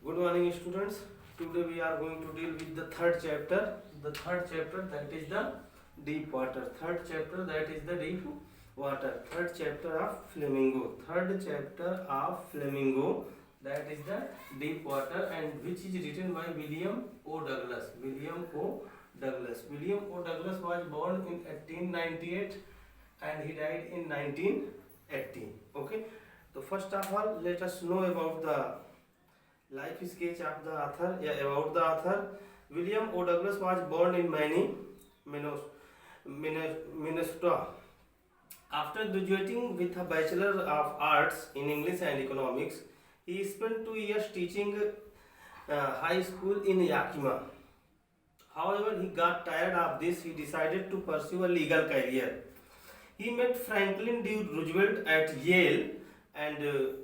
Good morning, students. Today we are going to deal with the third chapter. The third chapter, that is the deep water. Third chapter, that is the deep water. Third chapter of Flamingo. Third chapter of Flamingo, that is the deep water, and which is written by William O. Douglas. William O. Douglas. William O. Douglas was born in 1898 and he died in 1980. Okay. So first of all, let us know about the life sketch of the author. About the author, William O. Douglas was born in Minnesota. After graduating with a Bachelor of Arts in English and Economics, he spent 2 years teaching high school in Yakima. However, he got tired of this. He decided to pursue a legal career. He met Franklin D. Roosevelt at Yale and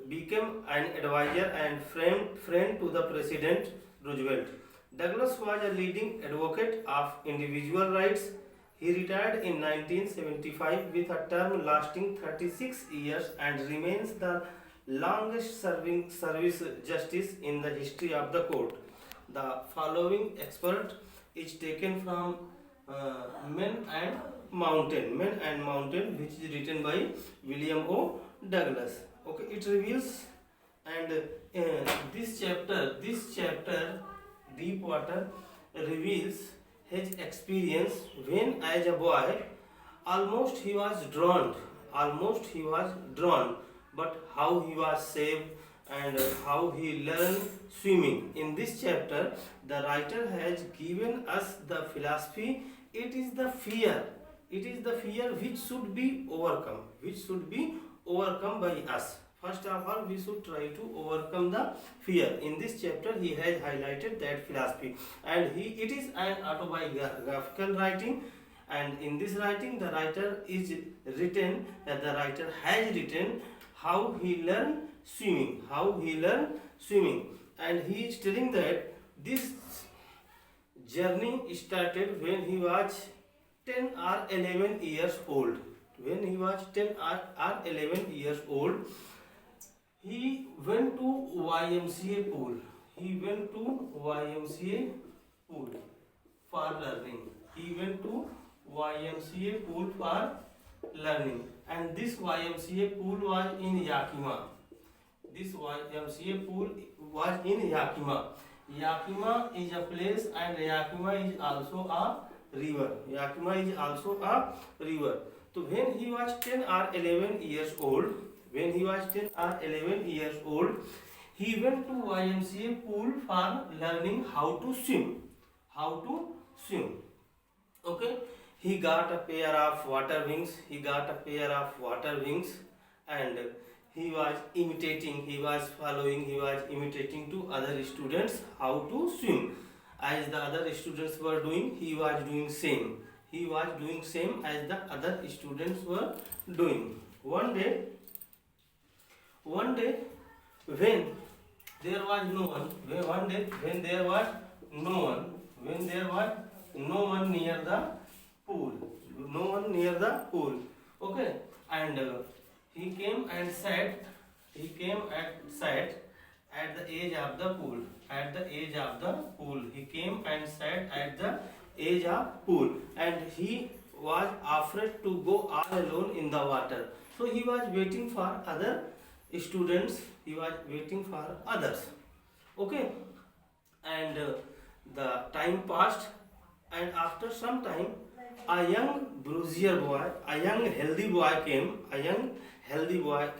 became an advisor and friend to the President Roosevelt. Douglas was a leading advocate of individual rights. He retired in 1975 with a term lasting 36 years and remains the longest serving service justice in the history of the court. The following excerpt is taken from Men and Mountain, which is written by William O. Douglas. Okay, it reveals, and this chapter, Deep Water, reveals his experience when, as a boy, almost he was drowned, but how he was saved and how he learned swimming. In this chapter, the writer has given us the philosophy. It is the fear which should be overcome by us. First of all, we should try to overcome the fear. In this chapter, he has highlighted that philosophy, and it is an autobiographical writing. And in this writing, the writer has written how he learned swimming, and he is telling that this journey started when he was 10 or 11 years old. When he was 10 or 11 years old, he went to YMCA pool. For learning. And this YMCA pool was in Yakima. Yakima is a place, and Yakima is also a river. So when he was 10 or 11 years old, he went to YMCA pool for learning how to swim. Okay, he got a pair of water wings. And he was imitating to other students how to swim. As the other students were doing, he was doing same. As the other students were doing. One day, when there was no one near the pool. Okay, and he came and sat at the edge of the pool. He came and sat at the edge of pool, and he was afraid to go all alone in the water. So he was waiting for other students. Others. Okay, and the time passed, and after some time, a young healthy boy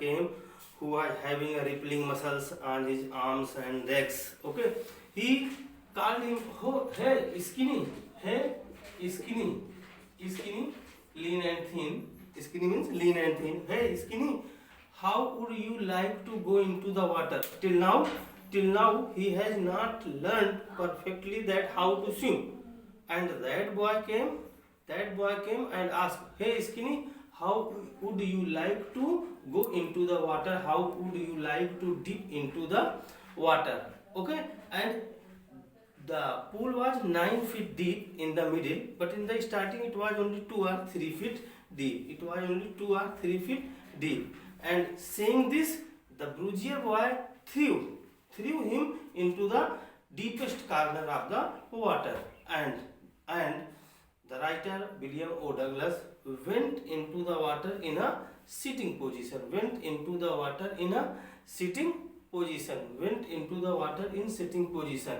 came, who was having a rippling muscles on his arms and legs. Okay, he called him, oh, hey, skinny, lean and thin. Skinny means lean and thin. Hey, skinny, how would you like to go into the water? Till now, he has not learned perfectly that how to swim. And that boy came and asked, hey, skinny, how would you like to go into the water? How would you like to dip into the water? Okay, and the pool was 9 feet deep in the middle, but in the starting it was only 2 or 3 feet deep. And saying this, the Brugier boy threw threw him into the deepest corner of the water. And the writer William O. Douglas went into the water in a sitting position. Went into the water in a sitting position. Went into the water in sitting position.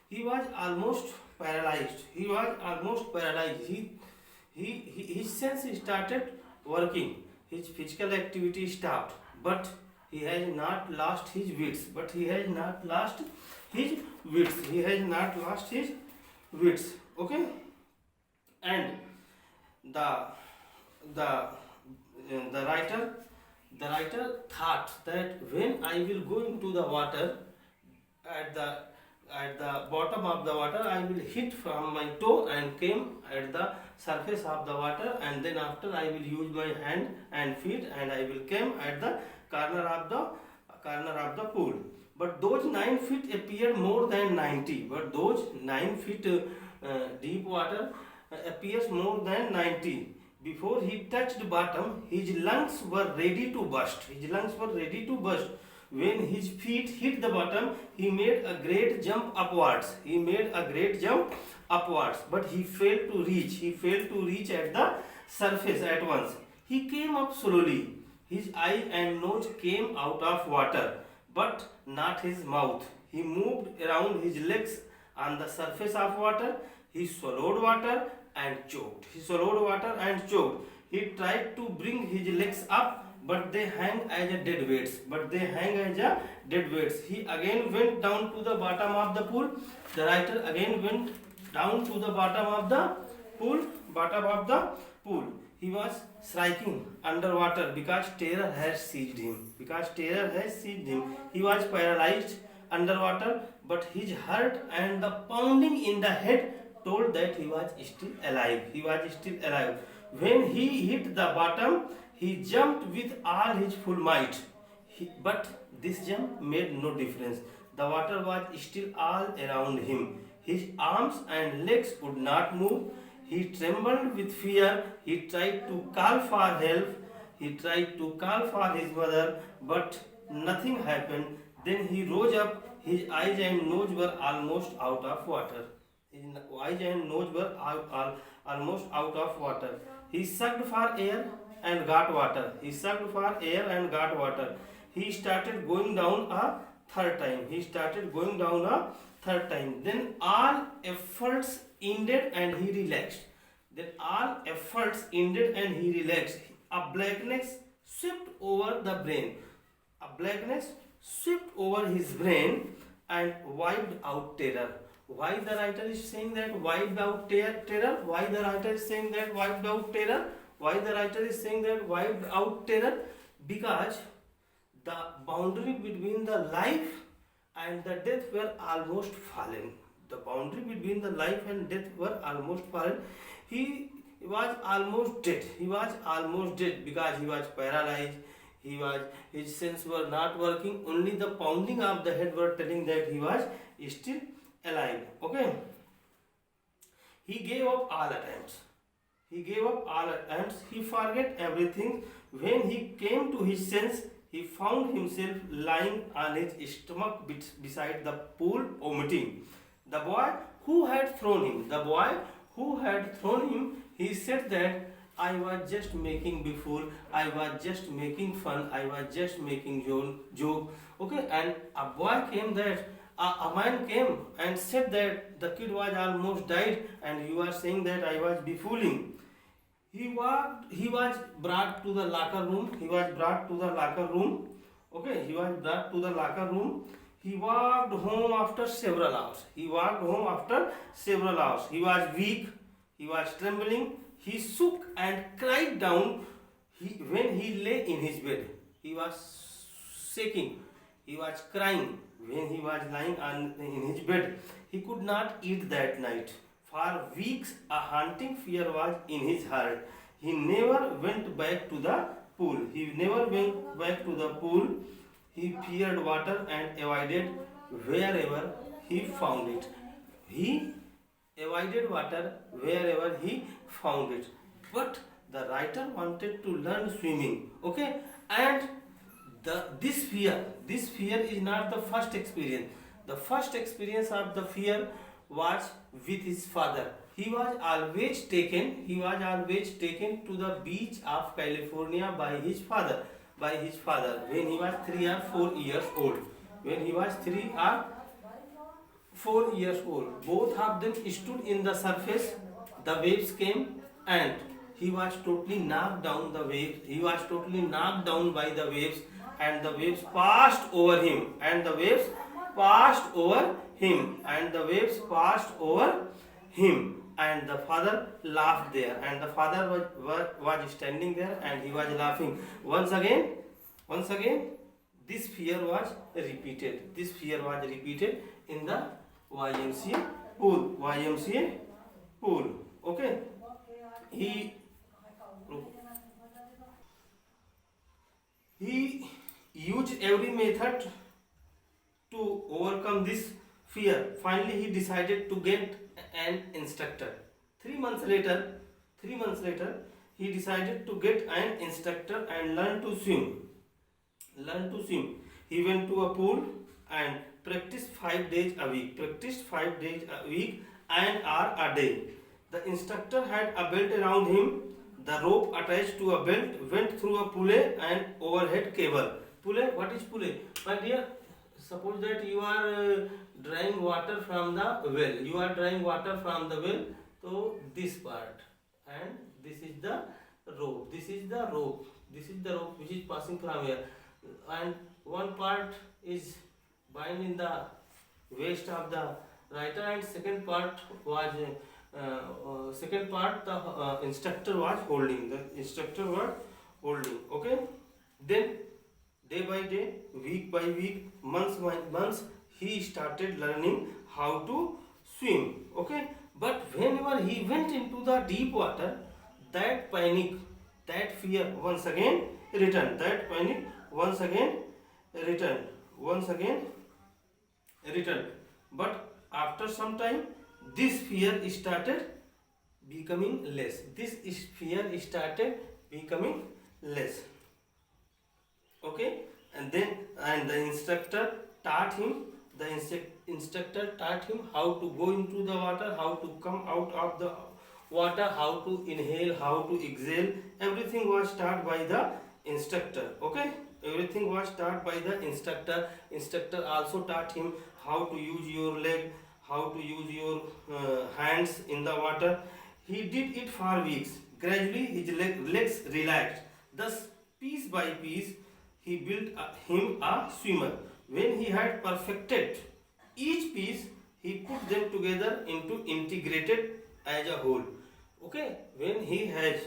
He was almost paralyzed. He was almost paralyzed. His sense started working. His physical activity stopped. But he has not lost his wits. But he has not lost his wits. He has not lost his wits. Okay. And the the writer thought that when I will go into the water, at the bottom of the water I will hit from my toe and came at the surface of the water, and then after I will use my hand and feet and I will come at the corner of the pool. But those 9 feet appeared more than 90. But those 9 feet deep water appears more than 90. Before he touched bottom, his lungs were ready to burst. His lungs were ready to burst. When his feet hit the bottom, he made a great jump upwards. He made a great jump upwards, but he failed to reach. He failed to reach at the surface at once. He came up slowly. His eye and nose came out of water, but not his mouth. He moved around his legs on the surface of water. He swallowed water and choked. He swallowed water and choked. He tried to bring his legs up, but they hang as a dead weights. He again went down to the bottom of the pool. The writer again went down to the bottom of the pool. He was striking underwater because terror has seized him. He was paralyzed underwater, but his heart and the pounding in the head told that he was still alive. When he hit the bottom, he jumped with all his full might. But this jump made no difference. The water was still all around him. His arms and legs would not move. He trembled with fear. He tried to call for help. He tried to call for his mother, but nothing happened. Then he rose up. His eyes and nose were almost out of water. Almost out of water. He sucked for air and got water. He started going down a third time. Then all efforts ended and he relaxed. A blackness swept over the brain. His brain and wiped out terror. Why the writer is saying that wiped out terror? Because the boundary between the life and the death were almost fallen. He was almost dead. Because he was paralyzed. His senses were not working. Only the pounding of the head were telling that he was still alive. Okay. He gave up all attempts. He forgot everything. When he came to his sense, he found himself lying on his stomach beside the pool, vomiting. The boy who had thrown him, he said that I was just making fun, I was just making joke. Okay, and a man came and said that the kid was almost died and you are saying that I was befooling. He was brought to the locker room. He walked home after several hours. He was weak. He was trembling. He shook and cried down. When he lay in his bed, he was shaking. He was crying when he was lying in his bed. He could not eat that night. For weeks, a haunting fear was in his heart. He never went back to the pool. He feared water and avoided wherever he found it. But the writer wanted to learn swimming. Okay, and This fear is not the first experience. The first experience of the fear was with his father. He was always taken to the beach of California by his father, when he was 3 or 4 years old. When he was 3 or 4 years old, both of them stood in the surface. The waves came and he was totally knocked down the waves. He was totally knocked down by the waves, and the waves passed over him, and the waves passed over him, and the waves passed over him. And the father laughed there, and the father was standing there, and he was laughing. Once again, this fear was repeated. This fear was repeated in the YMCA pool. Okay. He used every method to overcome this fear. Finally, he decided to get an instructor. 3 months later, he decided to get an instructor and learn to swim. He went to a pool and practiced 5 days a week. An hour a day. The instructor had a belt around him. The rope attached to a belt went through a pulley and overhead cable. Pulley? What is pulley? My dear, suppose that you are drawing water from the well. So this part, and this is the rope. This is the rope which is passing from here, and one part is bind in the waist of the writer, and second part the instructor was holding. Okay. Then day by day, week by week, months by months, he started learning how to swim. Okay. But whenever he went into the deep water, that panic, that fear once again returned. But after some time, this fear started becoming less. Okay. And the instructor taught him how to go into the water, how to come out of the water, how to inhale, how to exhale. Everything was taught by the instructor. Okay. Instructor also taught him how to use your leg, how to use your hands in the water. He did it for weeks. Gradually his legs relaxed. Thus, piece by piece, he built him a swimmer. When he had perfected each piece, he put them together into integrated as a whole. Okay. When he has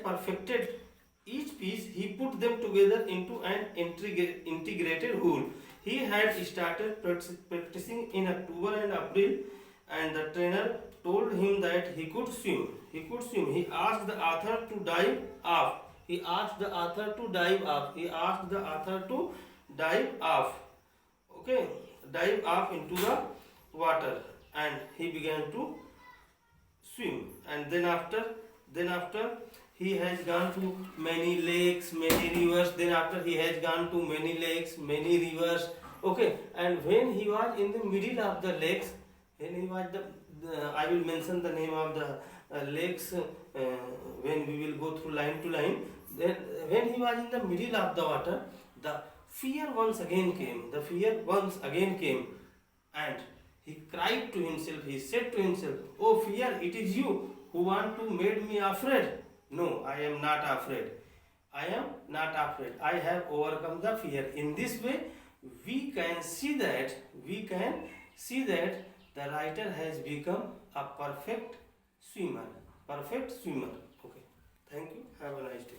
perfected each piece, he put them together into an integrated whole. He had started practicing in October and April, and the trainer told him that he could swim. He asked the author to dive off. Okay, dive off into the water, and he began to swim. And then after he has gone to many lakes, many rivers. Okay, and when he was in the middle of the lakes, I will mention the name of the lakes when we will go through line to line. Then when he was in the middle of the water, the fear once again came, and he cried to himself. He said to himself, "Oh fear, it is you who want to make me afraid." No, I am not afraid. I have overcome the fear. In this way, we can see that the writer has become a perfect swimmer. Okay. Thank you. Have a nice day.